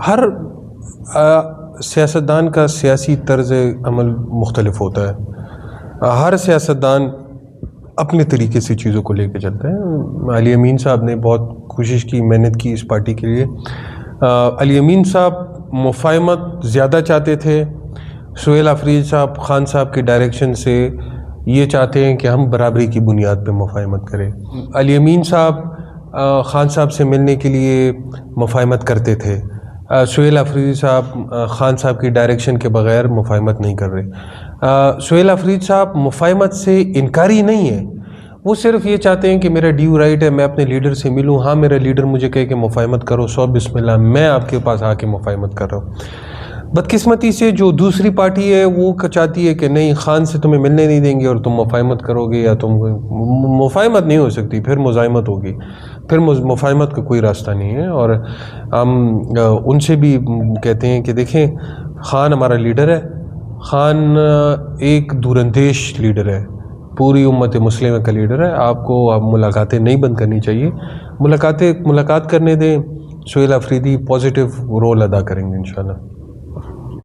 ہر سیاستدان کا سیاسی طرز عمل مختلف ہوتا ہے. ہر سیاستدان اپنے طریقے سے چیزوں کو لے کے چلتا ہے. علی امین صاحب نے بہت کوشش کی، محنت کی اس پارٹی کے لیے. علی امین صاحب مفاہمت زیادہ چاہتے تھے. سہیل آفریدی صاحب خان صاحب کے ڈائریکشن سے یہ چاہتے ہیں کہ ہم برابری کی بنیاد پہ مفاہمت کریں. علی امین صاحب خان صاحب سے ملنے کے لیے مفاہمت کرتے تھے. سہیل آفریدی صاحب خان صاحب کی ڈائریکشن کے بغیر مفاہمت نہیں کر رہے. سہیل آفریدی صاحب مفاہمت سے انکاری نہیں ہے، وہ صرف یہ چاہتے ہیں کہ میرا ڈیو رائٹ ہے، میں اپنے لیڈر سے ملوں. ہاں میرا لیڈر مجھے کہے کہ مفاہمت کرو، سو بسم اللہ، میں آپ کے پاس آ کے مفاہمت کر رہا ہوں. بدقسمتی سے جو دوسری پارٹی ہے وہ چاہتی ہے کہ نہیں، خان سے تمہیں ملنے نہیں دیں گے اور تم مفاہمت کرو گے، یا تم مفاہمت نہیں ہو سکتی، پھر مزاحمت ہوگی، پھر مفاہمت کا کوئی راستہ نہیں ہے. اور ہم ان سے بھی کہتے ہیں کہ دیکھیں، خان ہمارا لیڈر ہے، خان ایک دوراندیش لیڈر ہے، پوری امت مسلمہ کا لیڈر ہے. آپ کو ملاقاتیں نہیں بند کرنی چاہیے، ملاقات کرنے دیں. سہیل آفریدی پازیٹیو رول ادا کریں گے انشاءاللہ.